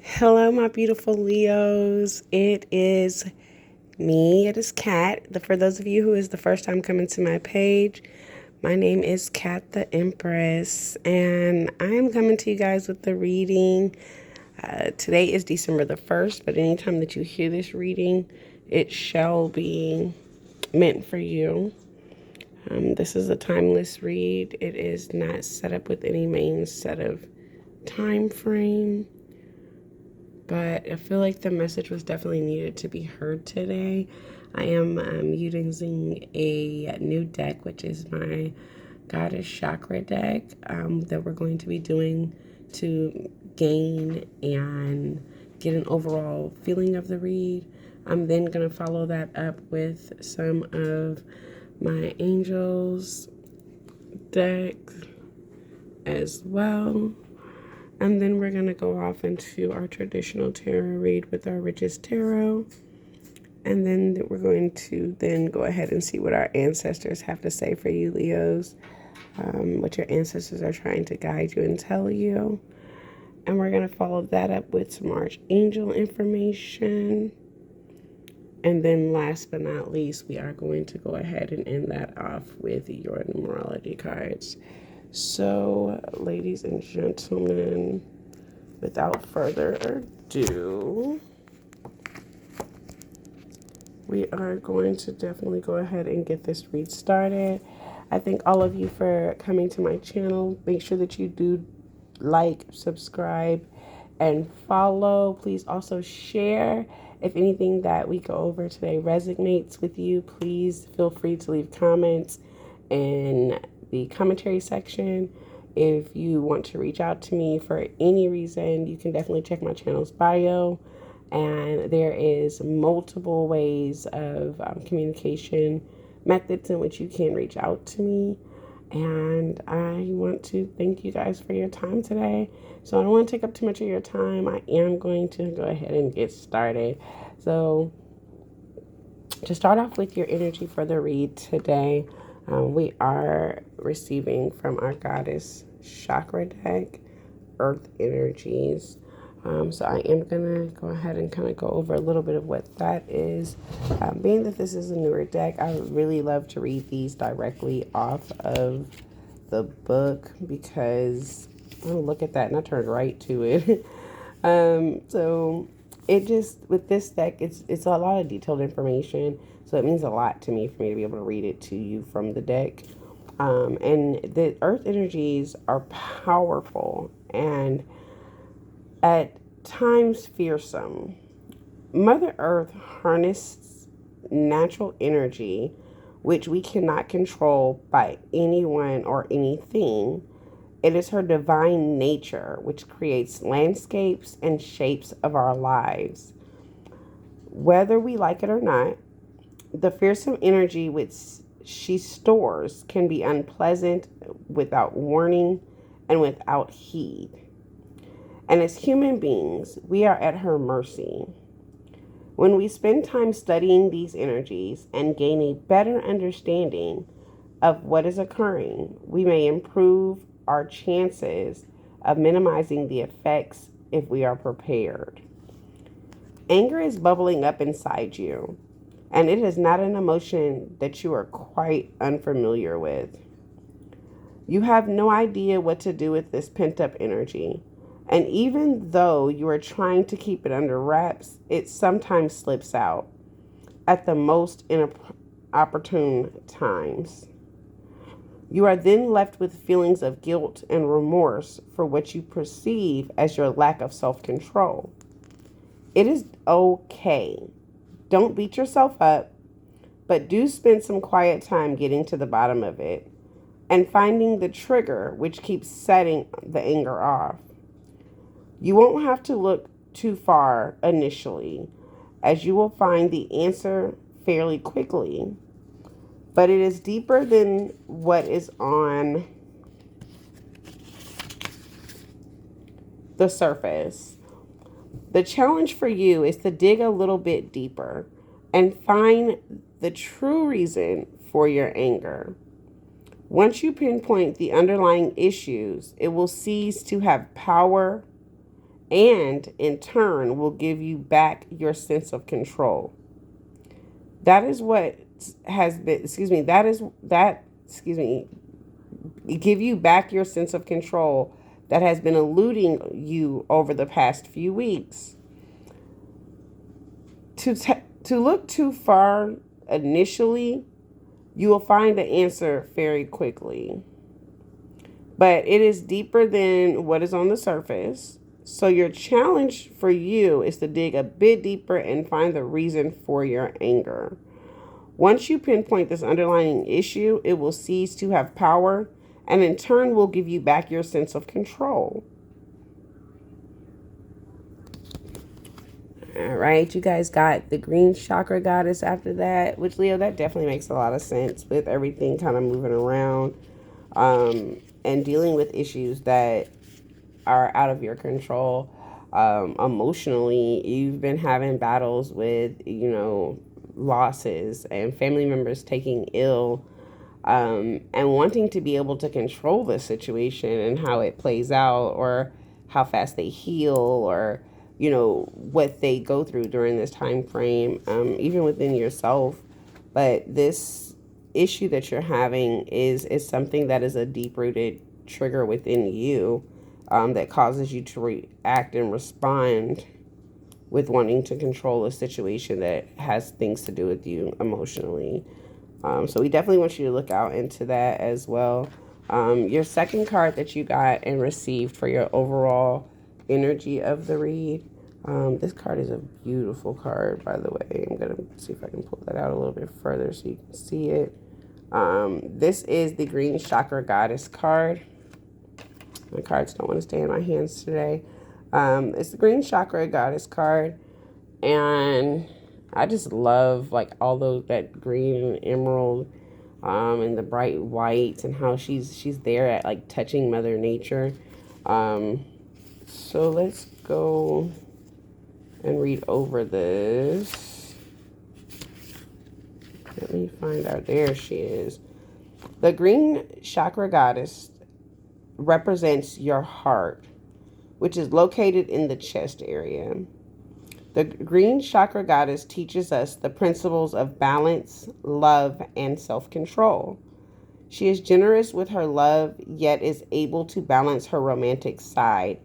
Hello, my beautiful Leos. It is me. It is Kat. For those of you who is the first time coming to my page, my name is Kat the Empress, and I am coming to you guys with the reading. Today is December the 1st, but anytime that you hear this reading, it shall be meant for you. This is a timeless read. It is not set up with any main set of time frame. But I feel like the message was definitely needed to be heard today. I am using a new deck, which is my Goddess Chakra deck that we're going to be doing to gain and get an overall feeling of the read. I'm then going to follow that up with some of my angels deck as well. And then we're going to go off into our traditional tarot read with our richest tarot. And then we're going to then go ahead and see what our ancestors have to say for you, Leos. What your ancestors are trying to guide you and tell you. And we're going to follow that up with some archangel information. And then last but not least, we are going to go ahead and end that off with your numerology cards. So, ladies and gentlemen, without further ado, we are going to definitely go ahead and get this read started. I thank all of you for coming to my channel. Make sure that you do like, subscribe, and follow. Please also share. If anything that we go over today resonates with you, please feel free to leave comments in the commentary section. If you want to reach out to me for any reason, you can definitely check my channel's bio. And there is multiple ways of communication methods in which you can reach out to me. And I want to thank you guys for your time today. So I don't want to take up too much of your time. I am going to go ahead and get started. So to start off with your energy for the read today, we are receiving from our Goddess Chakra deck, Earth Energies. So I am going to go ahead and kind of go over a little bit of what that is. Being that this is a newer deck, I would really love to read these directly off of the book because, oh, look at that, and I turned right to it. So it just, with this deck, it's a lot of detailed information, so it means a lot to me for me to be able to read it to you from the deck. And the earth energies are powerful and at times fearsome. Mother Earth harnesses natural energy, which we cannot control by anyone or anything. It is her divine nature which creates landscapes and shapes of our lives. Whether we like it or not, the fearsome energy which she stores can be unpleasant without warning and without heed. And as human beings, we are at her mercy. When we spend time studying these energies and gain a better understanding of what is occurring, we may improve our chances of minimizing the effects if we are prepared. Anger is bubbling up inside you, and it is not an emotion that you are quite unfamiliar with. You have no idea what to do with this pent-up energy. And even though you are trying to keep it under wraps, it sometimes slips out at the most inopportune times. You are then left with feelings of guilt and remorse for what you perceive as your lack of self-control. It is okay. Don't beat yourself up, but do spend some quiet time getting to the bottom of it and finding the trigger which keeps setting the anger off. You won't have to look too far initially, as you will find the answer fairly quickly. But it is deeper than what is on the surface. The challenge for you is to dig a little bit deeper and find the true reason for your anger. Once you pinpoint the underlying issues, it will cease to have power and in turn will give you back your sense of control. That is what has been, give you back your sense of control that has been eluding you over the past few weeks. To look too far initially, you will find the answer very quickly. But it is deeper than what is on the surface. So your challenge for you is to dig a bit deeper and find the reason for your anger. Once you pinpoint this underlying issue, it will cease to have power and in turn will give you back your sense of control. All right, you guys got the green chakra goddess after that, which, Leo, that definitely makes a lot of sense with everything kind of moving around and dealing with issues that are out of your control. Emotionally, you've been having battles with, losses and family members taking ill, and wanting to be able to control the situation and how it plays out, or how fast they heal, or what they go through during this time frame, even within yourself. But this issue that you're having is something that is a deep-rooted trigger within you, that causes you to react and respond with wanting to control a situation that has things to do with you emotionally. So we definitely want you to look out into that as well. Your second card that you got and received for your overall energy of the read. This card is a beautiful card, by the way. I'm going to see if I can pull that out a little bit further so you can see it. This is the green chakra goddess card. My cards don't want to stay in my hands today. It's the green chakra goddess card. And I just love like all those, that green and emerald, and the bright whites, and how she's there at like touching Mother Nature. So let's go and read over this. Let me find out. There she is. The green chakra goddess represents your heart, which is located in the chest area. The green chakra goddess teaches us the principles of balance, love, and self-control. She is generous with her love, yet is able to balance her romantic side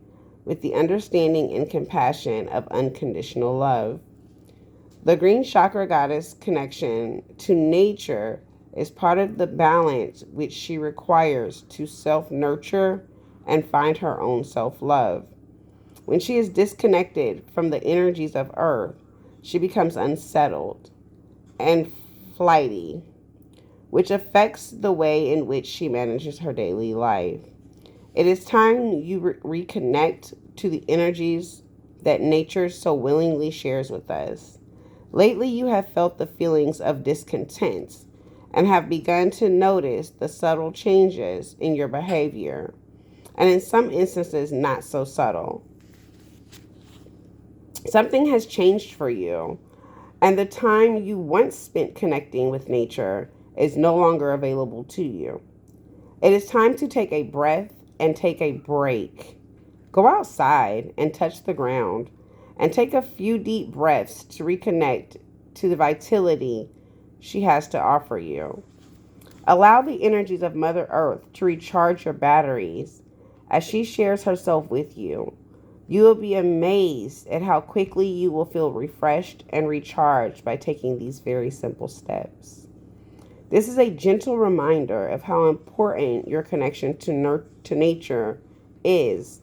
with the understanding and compassion of unconditional love. The green chakra goddess connection to nature is part of the balance which she requires to self-nurture and find her own self-love. When she is disconnected from the energies of Earth, she becomes unsettled and flighty, which affects the way in which she manages her daily life. It is time you reconnect to the energies that nature so willingly shares with us. Lately, you have felt the feelings of discontent and have begun to notice the subtle changes in your behavior, and in some instances, not so subtle. Something has changed for you, and the time you once spent connecting with nature is no longer available to you. It is time to take a breath and take a break. Go outside and touch the ground and take a few deep breaths to reconnect to the vitality she has to offer you. Allow the energies of Mother Earth to recharge your batteries as she shares herself with you. You will be amazed at how quickly you will feel refreshed and recharged by taking these very simple steps. This is a gentle reminder of how important your connection to nature is,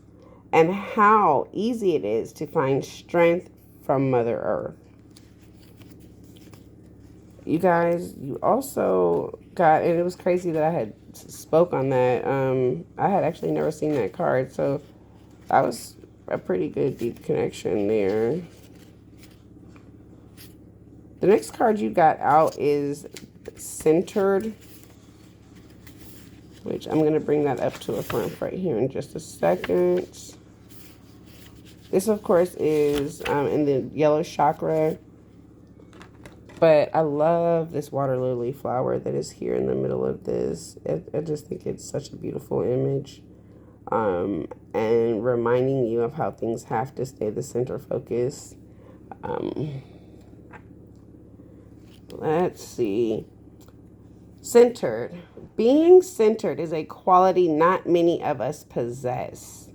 and how easy it is to find strength from Mother Earth. You guys, you also got, and it was crazy that I had spoke on that. I had actually never seen that card, so that was a pretty good deep connection there. The next card you got out is Centered, which I'm going to bring that up to the front right here in just a second. This, of course, is in the yellow chakra, but I love this water lily flower that is here in the middle of this. I just think it's such a beautiful image. and reminding you of how things have to stay the center focus. Let's see. Centered. Being centered is a quality not many of us possess.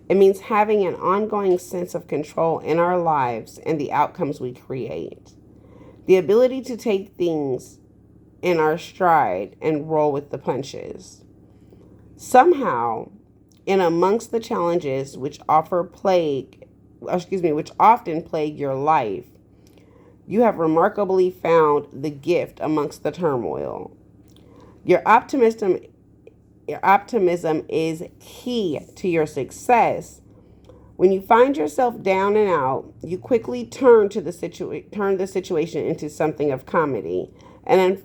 It means having an ongoing sense of control in our lives and the outcomes we create. The ability to take things in our stride and roll with the punches. Somehow, in amongst the challenges which often plague your life, you have remarkably found the gift amongst the turmoil. Your optimism is key to your success. When you find yourself down and out, you quickly turn the situation into something of comedy, and then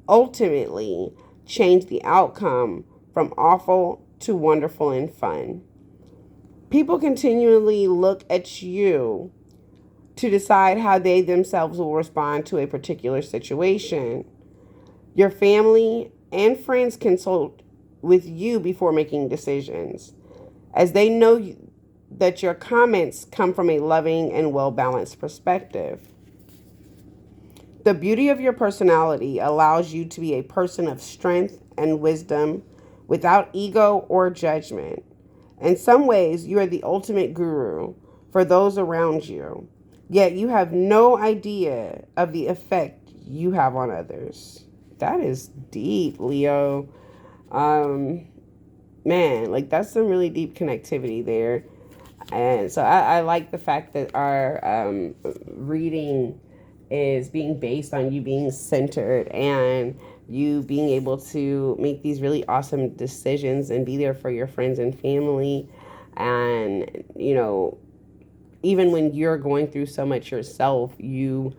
ultimately change the outcome from awful to wonderful and fun. People continually look at you to decide how they themselves will respond to a particular situation. Your family and friends consult with you before making decisions, as they know that your comments come from a loving and well-balanced perspective. The beauty of your personality allows you to be a person of strength and wisdom without ego or judgment. In some ways, you are the ultimate guru for those around you, yet you have no idea of the effect you have on others. That is deep, Leo. Man, like that's some really deep connectivity there. And so I like the fact that our reading is being based on you being centered and you being able to make these really awesome decisions and be there for your friends and family. And, you know, even when you're going through so much yourself, you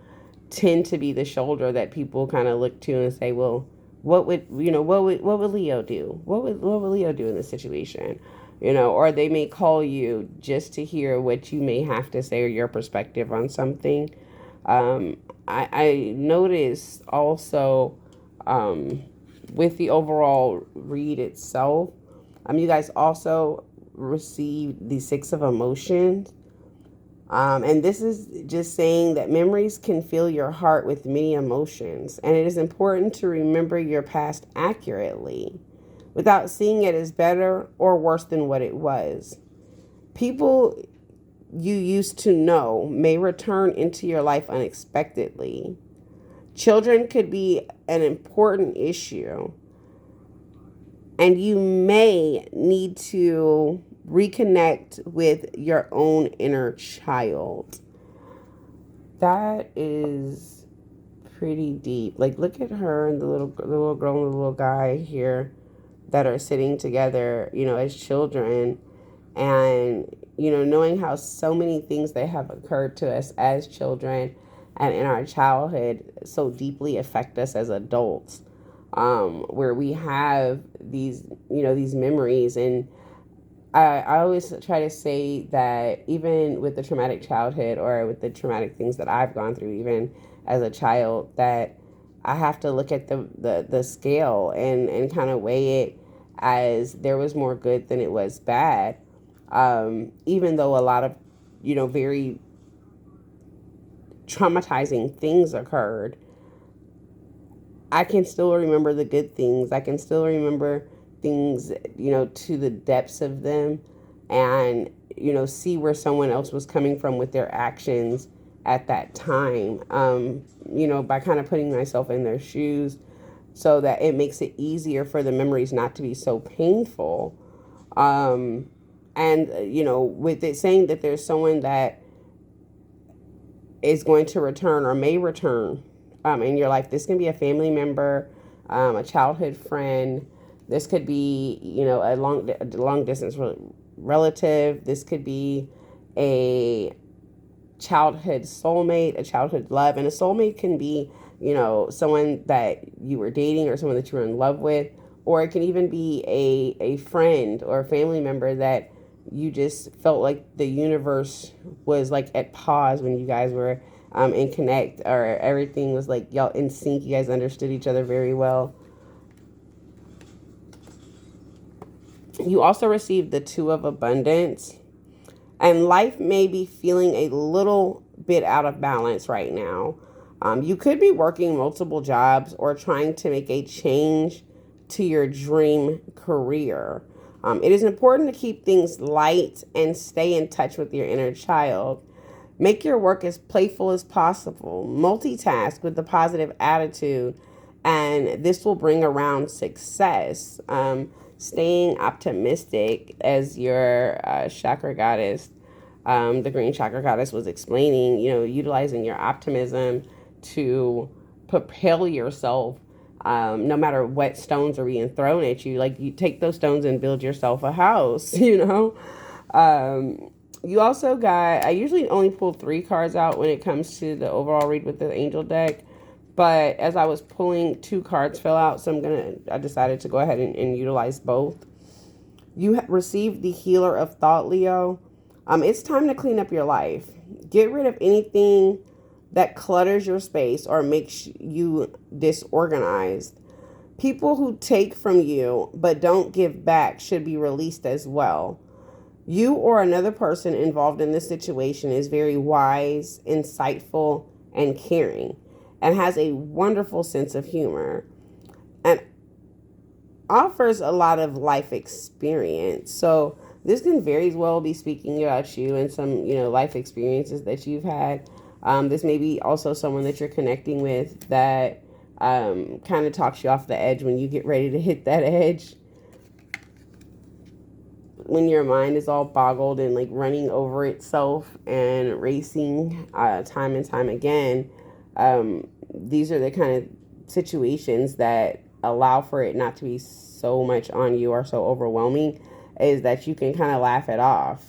tend to be the shoulder that people kind of look to and say, well, what would Leo do? What would Leo do in this situation? You know, or they may call you just to hear what you may have to say or your perspective on something. I noticed also with the overall read itself, you guys also received the Six of Emotions. And this is just saying that memories can fill your heart with many emotions, and it is important to remember your past accurately without seeing it as better or worse than what it was. People you used to know may return into your life unexpectedly. Children could be an important issue, and you may need to reconnect with your own inner child. That is pretty deep. Like, look at her and the little girl and the little guy here that are sitting together, you know, as children, and, you know, knowing how so many things that have occurred to us as children and in our childhood so deeply affect us as adults, where we have these, you know, these memories. And I always try to say that even with the traumatic childhood or with the traumatic things that I've gone through, even as a child, that I have to look at the scale and kind of weigh it as there was more good than it was bad. Even though a lot of, you know, very traumatizing things occurred, I can still remember the good things. I can still remember things, you know, to the depths of them, and, you know, see where someone else was coming from with their actions at that time, you know, by kind of putting myself in their shoes so that it makes it easier for the memories not to be so painful. And, you know, with it saying that there's someone that is going to return or may return in your life. This can be a family member, a childhood friend. This could be, you know, a long distance relative. This could be a childhood soulmate, a childhood love. And a soulmate can be, you know, someone that you were dating or someone that you were in love with. Or it can even be a friend or a family member that you just felt like the universe was like at pause when you guys were in connect, or everything was like y'all in sync. You guys understood each other very well. You also received the Two of Abundance. And life may be feeling a little bit out of balance right now. You could be working multiple jobs or trying to make a change to your dream career. It is important to keep things light and stay in touch with your inner child. Make your work as playful as possible. Multitask with a positive attitude, and this will bring around success. Staying optimistic, as your chakra goddess, the green chakra goddess, was explaining, utilizing your optimism to propel yourself, no matter what stones are being thrown at you. Like, you take those stones and build yourself a house, You also got, I usually only pull 3 cards out when it comes to the overall read with the angel deck. But as I was pulling, 2 cards fell out, so I decided to go ahead and utilize both. You received the Healer of Thought, Leo. It's time to clean up your life. Get rid of anything that clutters your space or makes you disorganized. People who take from you but don't give back should be released as well. You or another person involved in this situation is very wise, insightful, and caring, and has a wonderful sense of humor, and offers a lot of life experience. So this can very well be speaking about you and some, life experiences that you've had. This may be also someone that you're connecting with that kind of talks you off the edge when you get ready to hit that edge. When your mind is all boggled and like running over itself and racing time and time again, these are the kind of situations that allow for it not to be so much on you or so overwhelming, is that you can kind of laugh it off.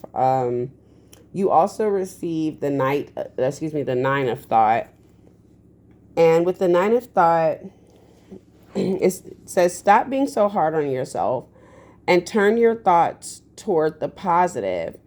You also receive the Nine of Thought. And with the Nine of Thought, it says, stop being so hard on yourself and turn your thoughts toward the positive.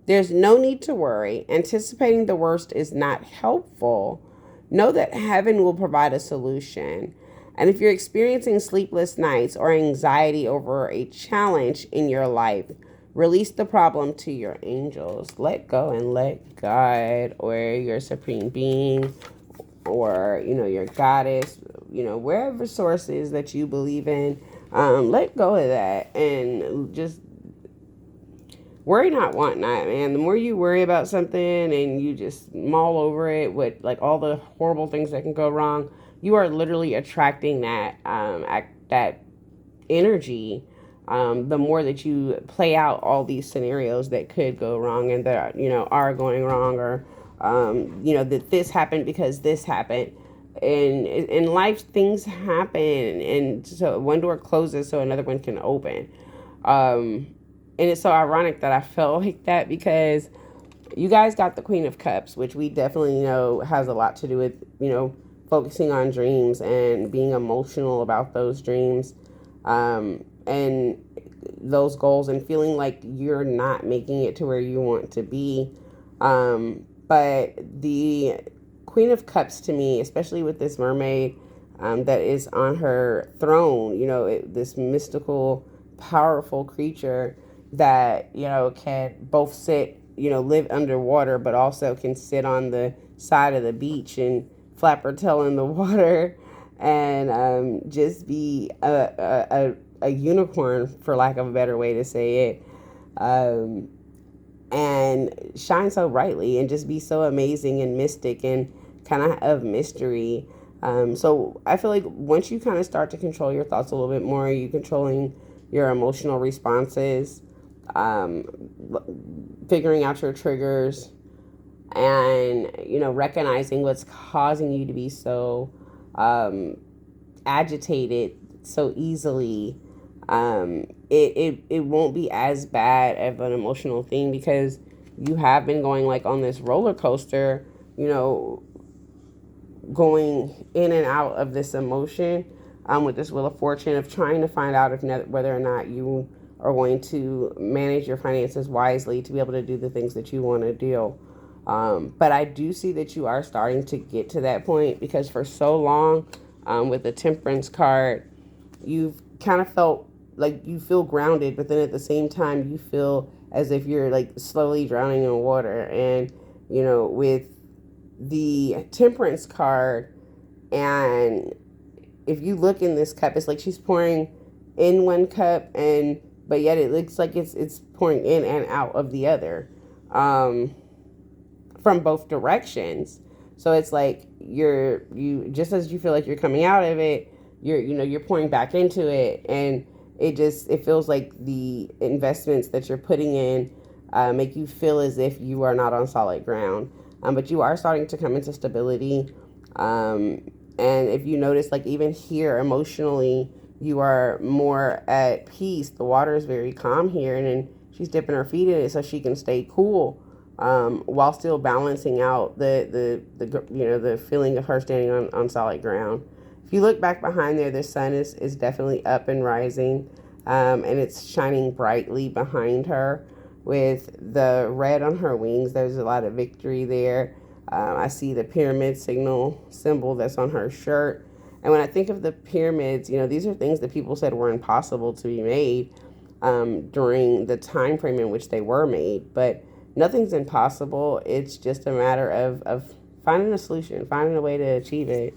There's no need to worry. Anticipating the worst is not helpful. Know that heaven will provide a solution. And if you're experiencing sleepless nights or anxiety over a challenge in your life, release the problem to your angels. Let go and let God, or your supreme being, or, your goddess, wherever source is that you believe in, let go of that and just worry not, want not, man. The more you worry about something and you just mull over it with like all the horrible things that can go wrong, you are literally attracting that that energy. The more that you play out all these scenarios that could go wrong and that are going wrong, or that this happened because this happened. And in life, things happen, and so one door closes so another one can open. And it's so ironic that I felt like that, because you guys got the Queen of Cups, which we definitely know has a lot to do with, focusing on dreams and being emotional about those dreams, and those goals, and feeling like you're not making it to where you want to be. But the Queen of Cups, to me, especially with this mermaid that is on her throne, this mystical, powerful creature that, can both sit, live underwater, but also can sit on the side of the beach and flap her tail in the water, and just be a unicorn, for lack of a better way to say it, and shine so brightly and just be so amazing and mystic and kind of mystery. So I feel like once you kind of start to control your thoughts a little bit more, you controlling your emotional responses, figuring out your triggers, and recognizing what's causing you to be so agitated so easily, it won't be as bad of an emotional thing, because you have been going like on this roller coaster, going in and out of this emotion, with this Wheel of Fortune, of trying to find out whether or not you are going to manage your finances wisely to be able to do the things that you want to do. But I do see that you are starting to get to that point, because for so long, with the Temperance card, you've kind of felt like you feel grounded, but then at the same time you feel as if you're like slowly drowning in water. And with the Temperance card, and if you look in this cup, it's like she's pouring in one cup, and but yet it looks like it's pouring in and out of the other, from both directions. So it's like you just as you feel like you're coming out of it, you're pouring back into it, and it feels like the investments that you're putting in make you feel as if you are not on solid ground, but you are starting to come into stability. And if you notice, like even here emotionally, you are more at peace. The water is very calm here, and then she's dipping her feet in it so she can stay cool, while still balancing out the feeling of her standing on solid ground. If you look back behind there, the sun is definitely up and rising, and it's shining brightly behind her with the red on her wings. There's a lot of victory there. I see the pyramid symbol that's on her shirt. And when I think of the pyramids, these are things that people said were impossible to be made, during the time frame in which they were made. But nothing's impossible. It's just a matter of finding a solution, finding a way to achieve it.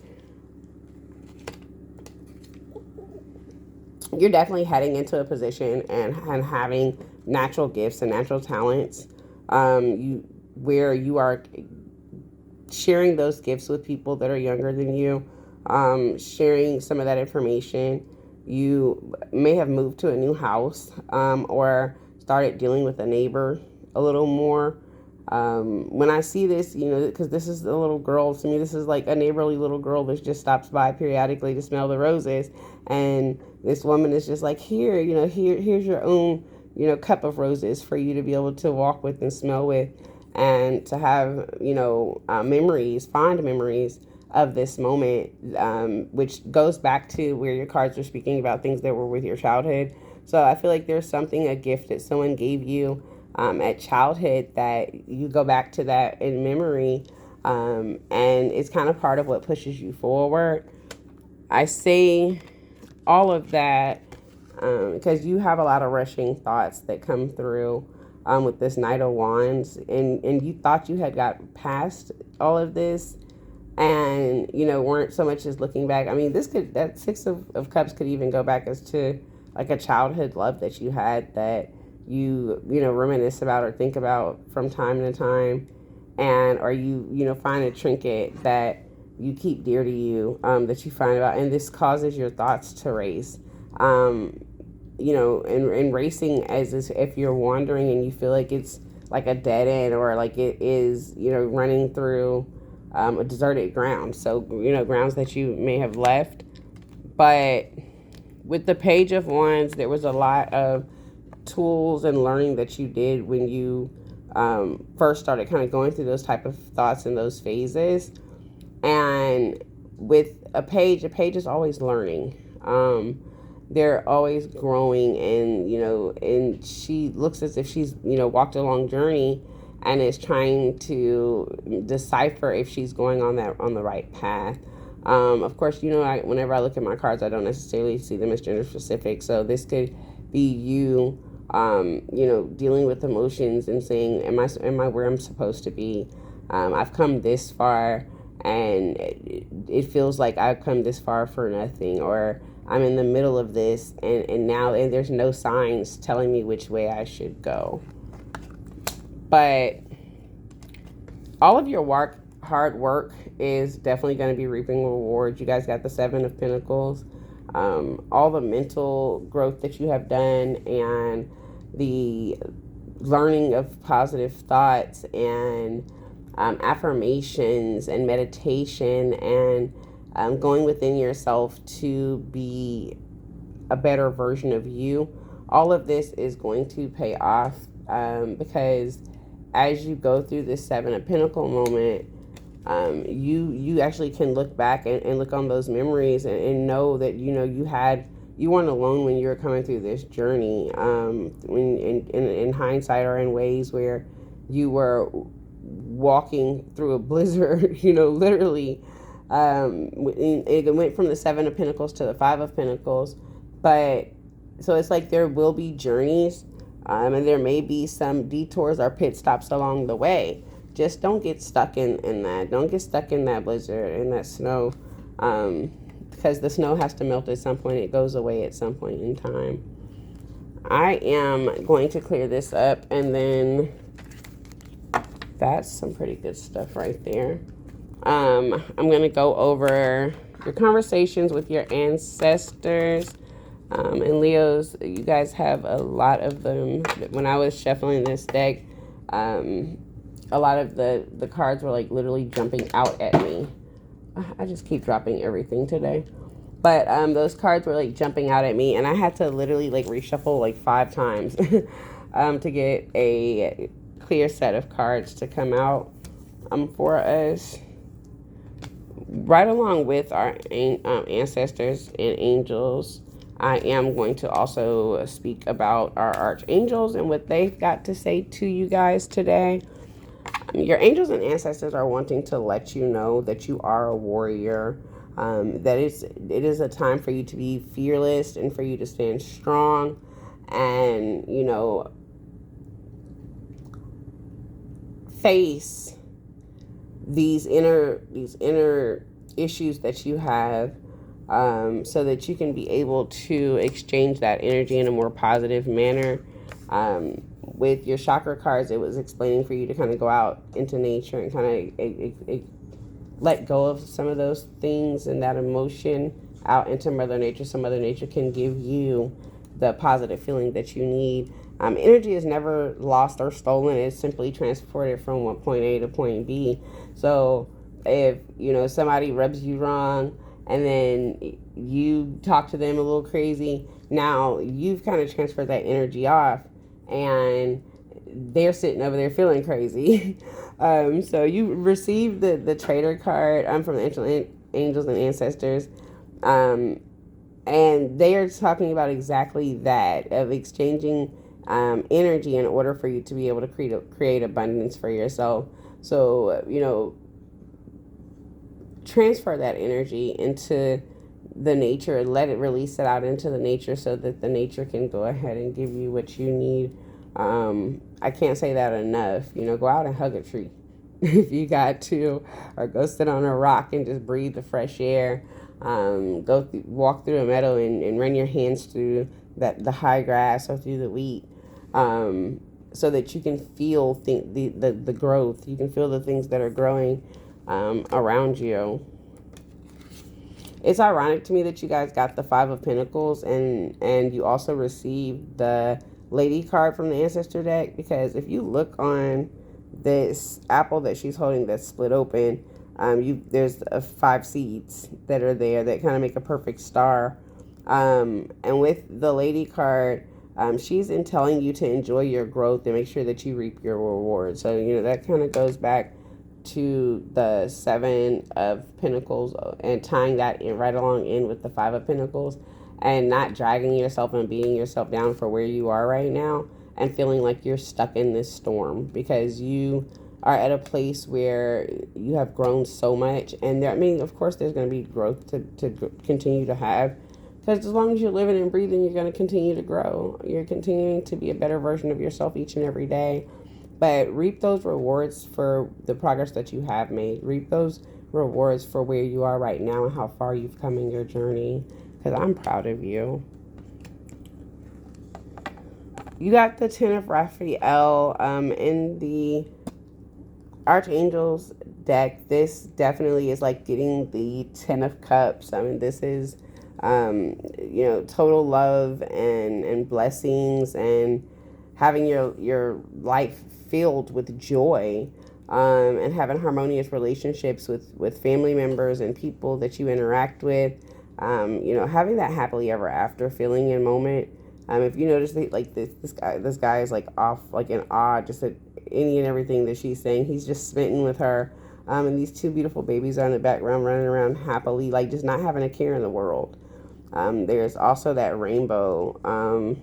You're definitely heading into a position and having natural gifts and natural talents, where you are sharing those gifts with people that are younger than you, sharing some of that information. You may have moved to a new house, or started dealing with a neighbor a little more. When I see this, because this is a little girl, to me, this is like a neighborly little girl that just stops by periodically to smell the roses. And this woman is just like, here's your own, cup of roses for you to be able to walk with and smell with, and to have, memories, fond memories of this moment, which goes back to where your cards are speaking about things that were with your childhood. So I feel like there's something, a gift that someone gave you, at childhood, that you go back to that in memory, and it's kind of part of what pushes you forward. I say all of that because you have a lot of rushing thoughts that come through, with this Knight of Wands, and you thought you had got past all of this, and weren't so much as looking back. I mean, that Six of Cups could even go back as to like a childhood love that you had, that you reminisce about or think about from time to time, and or you find a trinket that you keep dear to you, that you find about, and this causes your thoughts to race, and racing as if you're wandering and you feel like it's like a dead end, or like it is running through a deserted ground, so grounds that you may have left. But with the Page of Wands, there was a lot of tools and learning that you did when you first started kind of going through those type of thoughts and those phases. And with a page is always learning. They're always growing, and she looks as if she's walked a long journey and is trying to decipher if she's going on the right path. Of course, whenever I look at my cards, I don't necessarily see them as gender specific. So this could be you, dealing with emotions and saying, am I where I'm supposed to be? I've come this far, and it feels like I've come this far for nothing, or I'm in the middle of this, and now there's no signs telling me which way I should go. But all of your hard work is definitely going to be reaping rewards. You guys got the Seven of Pentacles. All the mental growth that you have done, and the learning of positive thoughts, and affirmations and meditation, and going within yourself to be a better version of you. All of this is going to pay off, because as you go through this Seven of Pentacles moment, you actually can look back and look on those memories, and know that you weren't alone when you were coming through this journey, when in hindsight, or in ways where you were walking through a blizzard, literally. It went from the Seven of Pentacles to the Five of Pentacles, but So it's like there will be journeys, and there may be some detours or pit stops along the way. Just don't get stuck in that. Don't get stuck in that blizzard, in that snow, because the snow has to melt at some point. It goes away at some point in time. I am going to clear this up, and then that's some pretty good stuff right there. I'm going to go over your conversations with your ancestors. And Leos, you guys have a lot of them. When I was shuffling this deck, a lot of the cards were like literally jumping out at me. I just keep dropping everything today. But those cards were like jumping out at me, and I had to literally like reshuffle like 5 times to get a clear set of cards to come out for us. Right along with our ancestors and angels, I am going to also speak about our archangels and what they've got to say to you guys today. Your angels and ancestors are wanting to let you know that you are a warrior, that it is a time for you to be fearless and for you to stand strong, and face these inner issues that you have, so that you can be able to exchange that energy in a more positive manner. With your chakra cards, it was explaining for you to kind of go out into nature and kind of let go of some of those things and that emotion out into Mother Nature, so Mother Nature can give you the positive feeling that you need. Energy is never lost or stolen. It's simply transported from one point A to point B. So if somebody rubs you wrong and then you talk to them a little crazy, now you've kind of transferred that energy off, and they're sitting over there feeling crazy. So you received the Trader card from the angels and ancestors, and they are talking about exactly that, of exchanging energy in order for you to be able to create abundance for yourself. So transfer that energy into the nature and let it release it out into the nature, so that the nature can go ahead and give you what you need. I can't say that enough. Go out and hug a tree if you got to, or go sit on a rock and just breathe the fresh air. Walk through a meadow and run your hands through the high grass or through the wheat, so that you can feel the growth. You can feel the things that are growing around you. It's ironic to me that you guys got the 5 of Pentacles, and you also received the Lady card from the Ancestor deck, because if you look on this apple that she's holding that's split open, there's 5 seeds that are there that kind of make a perfect star. And with the Lady card, she's in telling you to enjoy your growth and make sure that you reap your reward. So, that kind of goes back to the 7 of Pentacles and tying that right along in with the 5 of Pentacles, and not dragging yourself and beating yourself down for where you are right now and feeling like you're stuck in this storm, because you are at a place where you have grown so much. And of course there's going to be growth to continue to have, because as long as you're living and breathing, you're going to continue to grow. You're continuing to be a better version of yourself each and every day. But reap those rewards for the progress that you have made. Reap those rewards for where you are right now and how far you've come in your journey, because I'm proud of you. You got the 10 of Raphael in the Archangels deck. This definitely is like getting the 10 of Cups. I mean, this is, total love and blessings, and having your life filled with joy, and having harmonious relationships with family members and people that you interact with. Having that happily ever after feeling in moment. If you notice that, like this guy is like off, like in awe, just at any and everything that she's saying. He's just smitten with her. And these 2 beautiful babies are in the background running around happily, like just not having a care in the world. There's also that rainbow,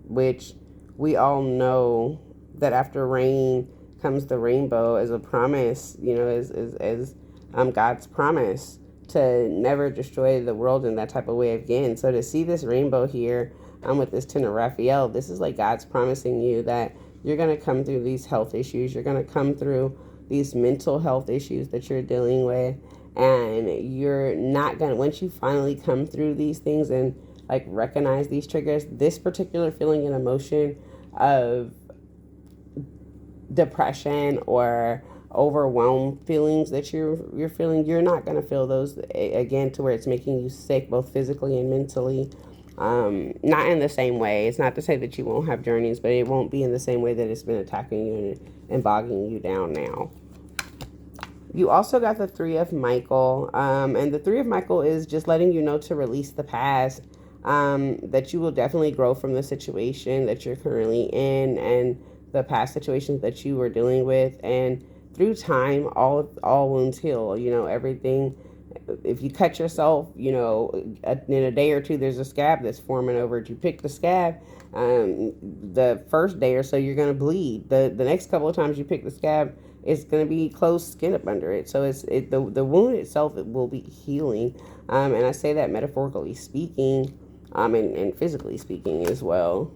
which we all know that after rain comes the rainbow, as a promise, as God's promise to never destroy the world in that type of way again. So to see this rainbow here, with this Ten of Raphael, this is like God's promising you that you're going to come through these health issues. You're going to come through these mental health issues that you're dealing with. And you're not going to, once you finally come through these things and like recognize these triggers, this particular feeling and emotion of depression or overwhelmed feelings that you're feeling, you're not going to feel those again to where it's making you sick both physically and mentally. Not in the same way. It's not to say that you won't have journeys, but it won't be in the same way that it's been attacking you and bogging you down now. You also got the Three of Michael, and the Three of Michael is just letting you know to release the past, that you will definitely grow from the situation that you're currently in and the past situations that you were dealing with, and through time, all wounds heal. You know, everything. If you cut yourself, you know, in a day or two, there's a scab that's forming over it. You pick the scab, the first day or so, you're going to bleed. The next couple of times you pick the scab, it's going to be closed skin up under it. So the wound itself, it will be healing. And I say that metaphorically speaking, and physically speaking as well.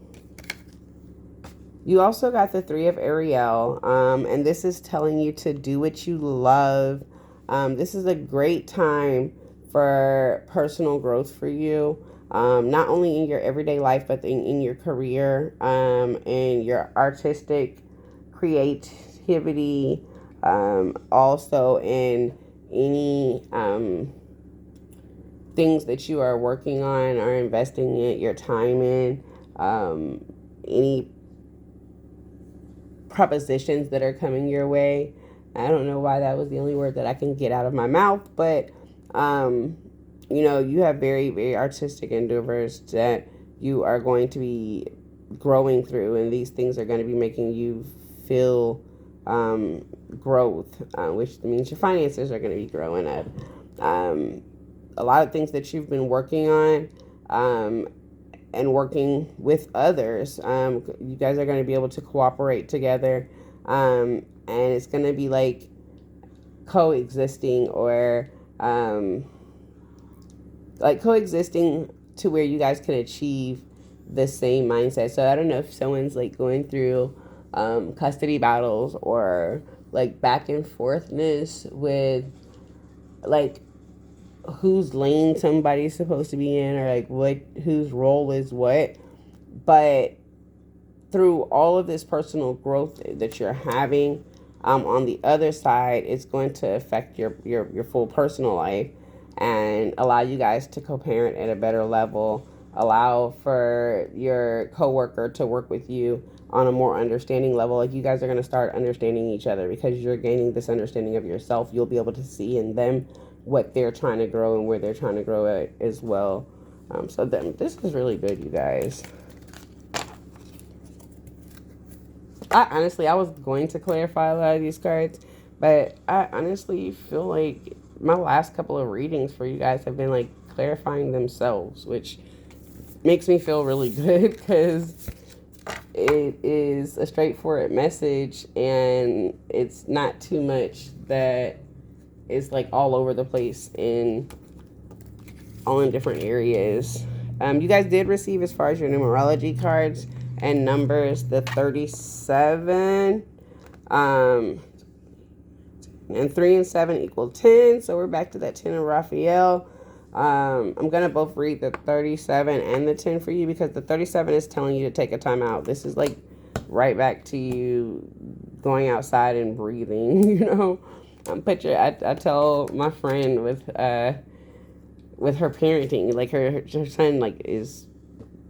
You also got the Three of Ariel, and this is telling you to do what you love. This is a great time for personal growth for you, not only in your everyday life, but in your career, in your artistic creativity, also in any things that you are working on or investing your time in, any propositions that are coming your way. I don't know why that was the only word that I can get out of my mouth, but you know, you have very, very artistic endeavors that you are going to be growing through, and these things are going to be making you feel growth, which means your finances are going to be growing up. A lot of things that you've been working on, and working with others, you guys are going to be able to cooperate together, and it's going to be like coexisting, or like coexisting to where you guys can achieve the same mindset. So I don't know if someone's like going through custody battles, or like back and forthness with like whose lane somebody's supposed to be in, or like whose role is what. But through all of this personal growth that you're having, on the other side, it's going to affect your full personal life and allow you guys to co-parent at a better level, allow for your coworker to work with you on a more understanding level. Like, you guys are going to start understanding each other because you're gaining this understanding of yourself. You'll be able to see in them what they're trying to grow and where they're trying to grow at as well. So this is really good, you guys. I was going to clarify a lot of these cards, but I honestly feel like my last couple of readings for you guys have been like clarifying themselves, which makes me feel really good because it is a straightforward message, and it's not too much that is like all over the place all in different areas. You guys did receive, as far as your numerology cards and numbers, the 37, and 3 and 7 equal 10. So we're back to that 10 of Raphael. I'm going to both read the 37 and the 10 for you, because the 37 is telling you to take a time out. This is like right back to you going outside and breathing, you know. I tell my friend with her parenting, like her son like is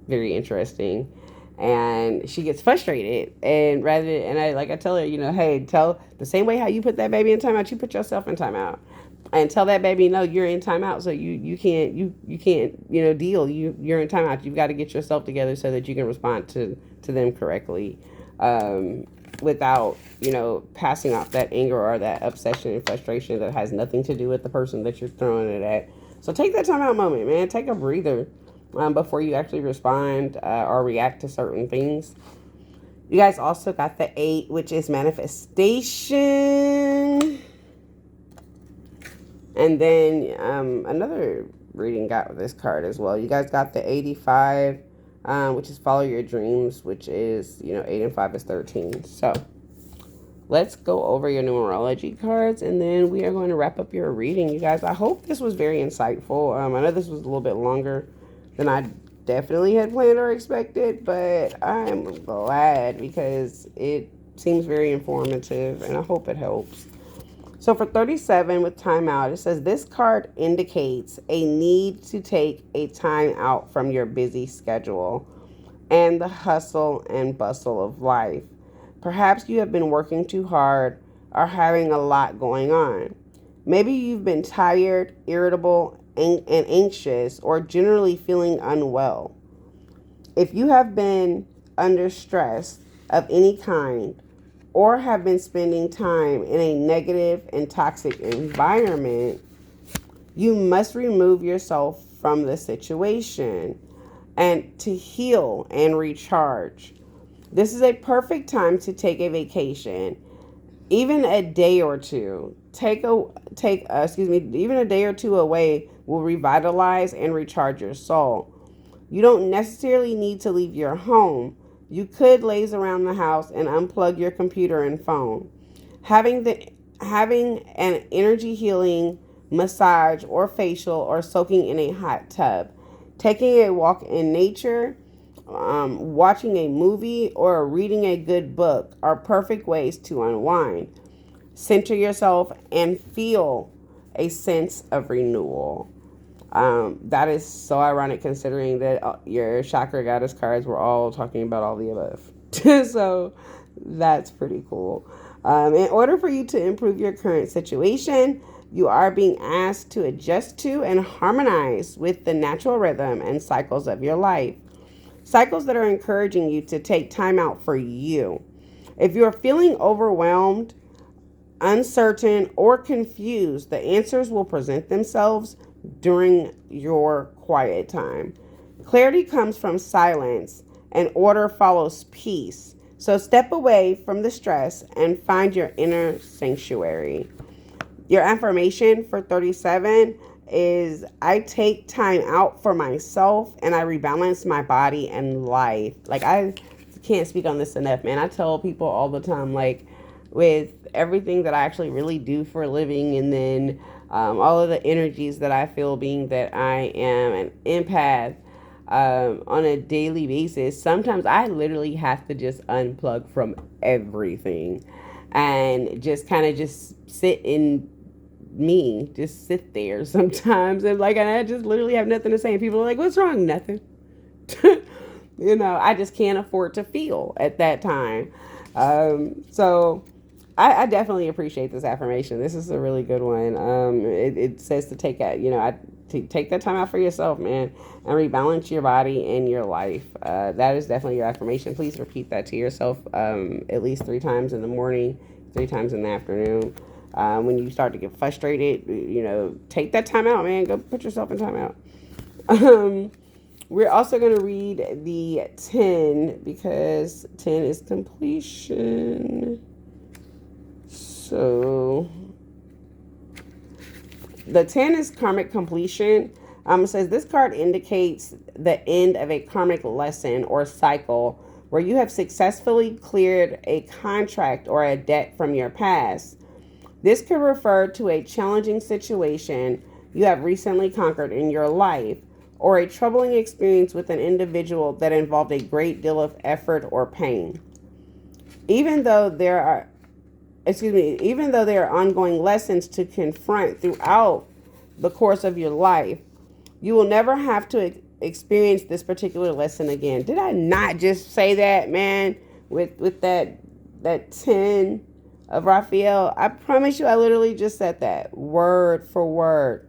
very interesting, and she gets frustrated, and I tell her, you know, hey, tell the same way how you put that baby in timeout, you put yourself in timeout, and tell that baby, no, you're in timeout, so you can't you know, deal, you're in timeout, you've got to get yourself together so that you can respond to them correctly, without, you know, passing off that anger or that obsession and frustration that has nothing to do with the person that you're throwing it at. So take that time out moment, man. Take a breather before you actually respond or react to certain things. You guys also got the 8, which is manifestation. And then another reading got with this card as well. You guys got the 85, which is follow your dreams, which is, 8 and 5 is 13. So let's go over your numerology cards, and then we are going to wrap up your reading, you guys. I hope this was very insightful. I know this was a little bit longer than I definitely had planned or expected, but I'm glad because it seems very informative, and I hope it helps. So for 37 with timeout, it says this card indicates a need to take a time out from your busy schedule and the hustle and bustle of life. Perhaps you have been working too hard or having a lot going on. Maybe you've been tired, irritable, and anxious, or generally feeling unwell. If you have been under stress of any kind or have been spending time in a negative and toxic environment, you must remove yourself from the situation and to heal and recharge. This is a perfect time to take a vacation, even a day or two. Even a day or two away will revitalize and recharge your soul. You don't necessarily need to leave your home. You could laze around the house and unplug your computer and phone. Having an energy healing massage or facial or soaking in a hot tub. Taking a walk in nature, watching a movie, or reading a good book are perfect ways to unwind. Center yourself and feel a sense of renewal. That is so ironic considering that your chakra goddess cards were all talking about all the above. So that's pretty cool. In order for you to improve your current situation, you are being asked to adjust to and harmonize with the natural rhythm and cycles of your life. Cycles that are encouraging you to take time out for you. If you're feeling overwhelmed, uncertain, or confused, the answers will present themselves during your quiet time. Clarity comes from silence, and order follows peace. So step away from the stress and find your inner sanctuary. Your affirmation for 37 is I take time out for myself and I rebalance my body and life. Like, I can't speak on this enough, man. I tell people all the time, like, with everything that I actually really do for a living, and then all of the energies that I feel, being that I am an empath on a daily basis, sometimes I literally have to just unplug from everything and just kind of just sit in me, just sit there sometimes, and I just literally have nothing to say, and people are like, what's wrong? Nothing. I just can't afford to feel at that time. So I definitely appreciate this affirmation. This is a really good one. It says to take take that time out for yourself, man, and rebalance your body and your life. That is definitely your affirmation. Please repeat that to yourself at least 3 times in the morning, 3 times in the afternoon. When you start to get frustrated, take that time out, man. Go put yourself in time out. We're also going to read the 10 because 10 is completion. So the 10 is karmic completion. It says this card indicates the end of a karmic lesson or cycle where you have successfully cleared a contract or a debt from your past. This could refer to a challenging situation you have recently conquered in your life, or a troubling experience with an individual that involved a great deal of effort or pain. Even though there are ongoing lessons to confront throughout the course of your life, you will never have to experience this particular lesson again. Did I not just say that, man? With that 10 of Raphael, I promise you, I literally just said that word for word.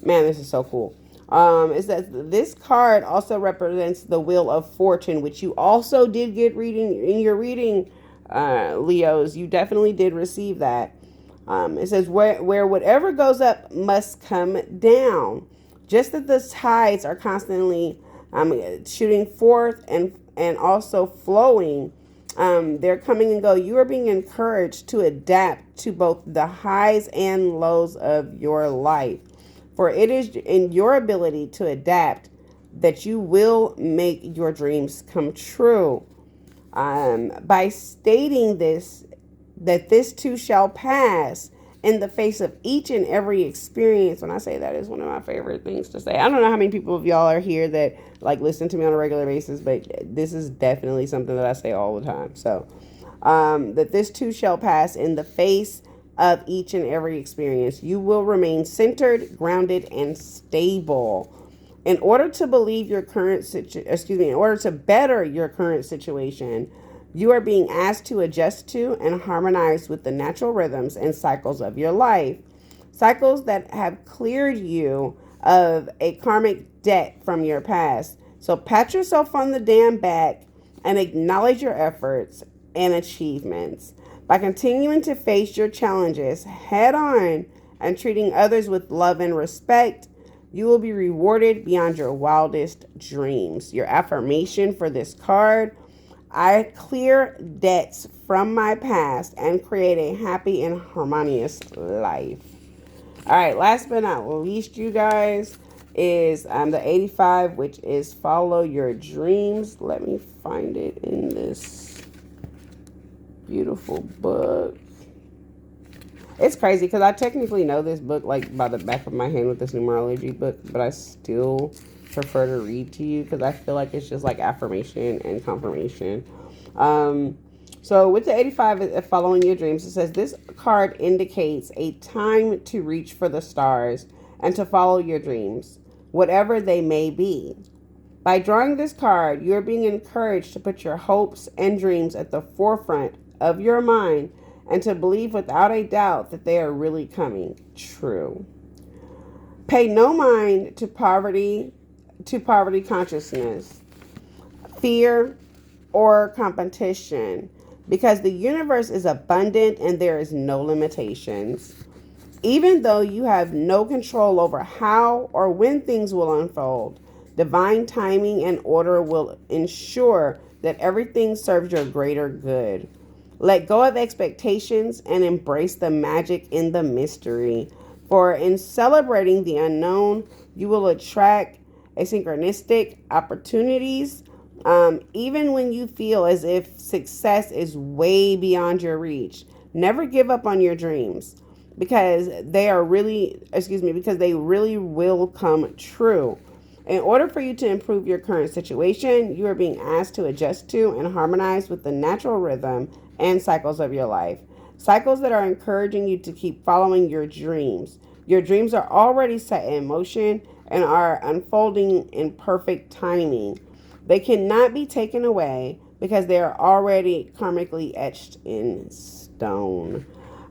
Man, this is so cool. It says this card also represents the Wheel of Fortune, which you also did get reading in your reading, Leos. You definitely did receive that. It says where whatever goes up must come down. Just that the tides are constantly shooting forth and also flowing. They're coming and go. You are being encouraged to adapt to both the highs and lows of your life. For it is in your ability to adapt that you will make your dreams come true. By stating this, that this too shall pass in the face of each and every experience. When I say that, is one of my favorite things to say. I don't know how many people of y'all are here that like listen to me on a regular basis, but this is definitely something that I say all the time. So, that this too shall pass in the face of each and every experience. You will remain centered, grounded, and stable. In order to believe your current in order to better your current situation, you are being asked to adjust to and harmonize with the natural rhythms and cycles of your life. Cycles that have cleared you of a karmic debt from your past. So pat yourself on the damn back and acknowledge your efforts and achievements. By continuing to face your challenges head on and treating others with love and respect, you will be rewarded beyond your wildest dreams. Your affirmation for this card: I clear debts from my past and create a happy and harmonious life. All right, last but not least, you guys, is the 85, which is follow your dreams. Let me find it in this beautiful book. It's crazy because I technically know this book like by the back of my hand with this numerology book, but I still prefer to read to you because I feel like it's just like affirmation and confirmation. So with the 85, following your dreams, it says this card indicates a time to reach for the stars and to follow your dreams, whatever they may be. By drawing this card, you are being encouraged to put your hopes and dreams at the forefront of your mind and to believe without a doubt that they are really coming true. Pay no mind to poverty consciousness, fear, or competition, because the universe is abundant and there is no limitations. Even though you have no control over how or when things will unfold, divine timing and order will ensure that everything serves your greater good. Let go of expectations and embrace the magic in the mystery. For in celebrating the unknown, you will attract a synchronistic opportunities, even when you feel as if success is way beyond your reach. Never give up on your dreams because they really will come true. In order for you to improve your current situation, you are being asked to adjust to and harmonize with the natural rhythm and cycles of your life. Cycles that are encouraging you to keep following your dreams. Your dreams are already set in motion and are unfolding in perfect timing. They cannot be taken away because they are already karmically etched in stone.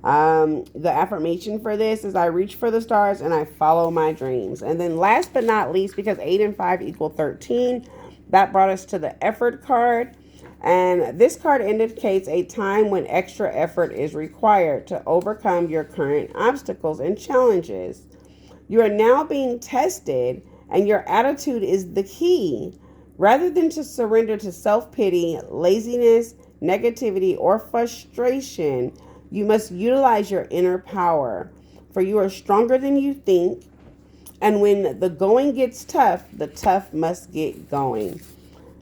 The affirmation for this is I reach for the stars and I follow my dreams. And then last but not least, because 8 and 5 equal 13, that brought us to the effort card. And this card indicates a time when extra effort is required to overcome your current obstacles and challenges. You are now being tested and your attitude is the key. Rather than to surrender to self-pity, laziness, negativity, or frustration, you must utilize your inner power, for you are stronger than you think. And when the going gets tough, the tough must get going.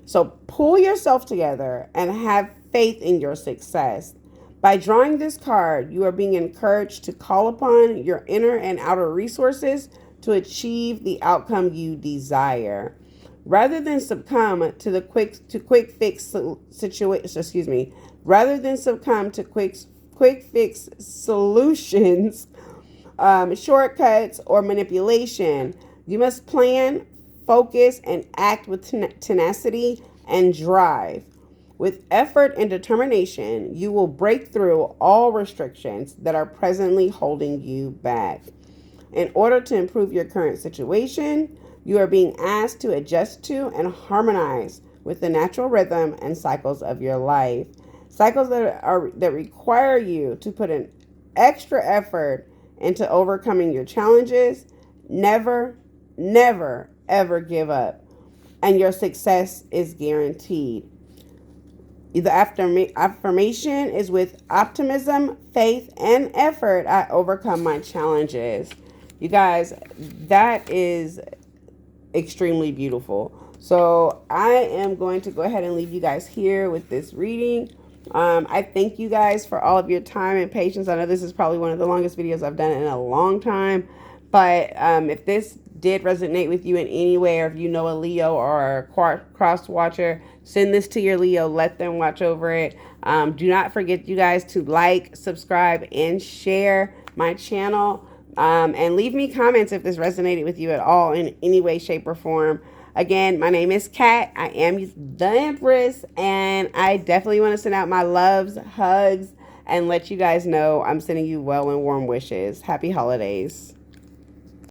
So pull yourself together and have faith in your success. By drawing this card, you are being encouraged to call upon your inner and outer resources to achieve the outcome you desire. Rather than succumb to the quick fix solutions, shortcuts, or manipulation, you must plan, focus, and act with tenacity and drive. With effort and determination, you will break through all restrictions that are presently holding you back. In order to improve your current situation, you are being asked to adjust to and harmonize with the natural rhythm and cycles of your life. Cycles that require you to put an extra effort into overcoming your challenges. Never, never, ever give up, and your success is guaranteed. The affirmation is with optimism, faith, and effort, I overcome my challenges. You guys, that is extremely beautiful. So I am going to go ahead and leave you guys here with this reading. I thank you guys for all of your time and patience. I know this is probably one of the longest videos I've done in a long time, but if this did resonate with you in any way, or if you know a Leo or a cross watcher, send this to your Leo. Let them watch over it. Do not forget, you guys, to like, subscribe, and share my channel. And leave me comments if this resonated with you at all in any way, shape, or form. Again, my name is Kat. I am the Empress, and I definitely want to send out my loves, hugs, and let you guys know I'm sending you well and warm wishes. Happy holidays.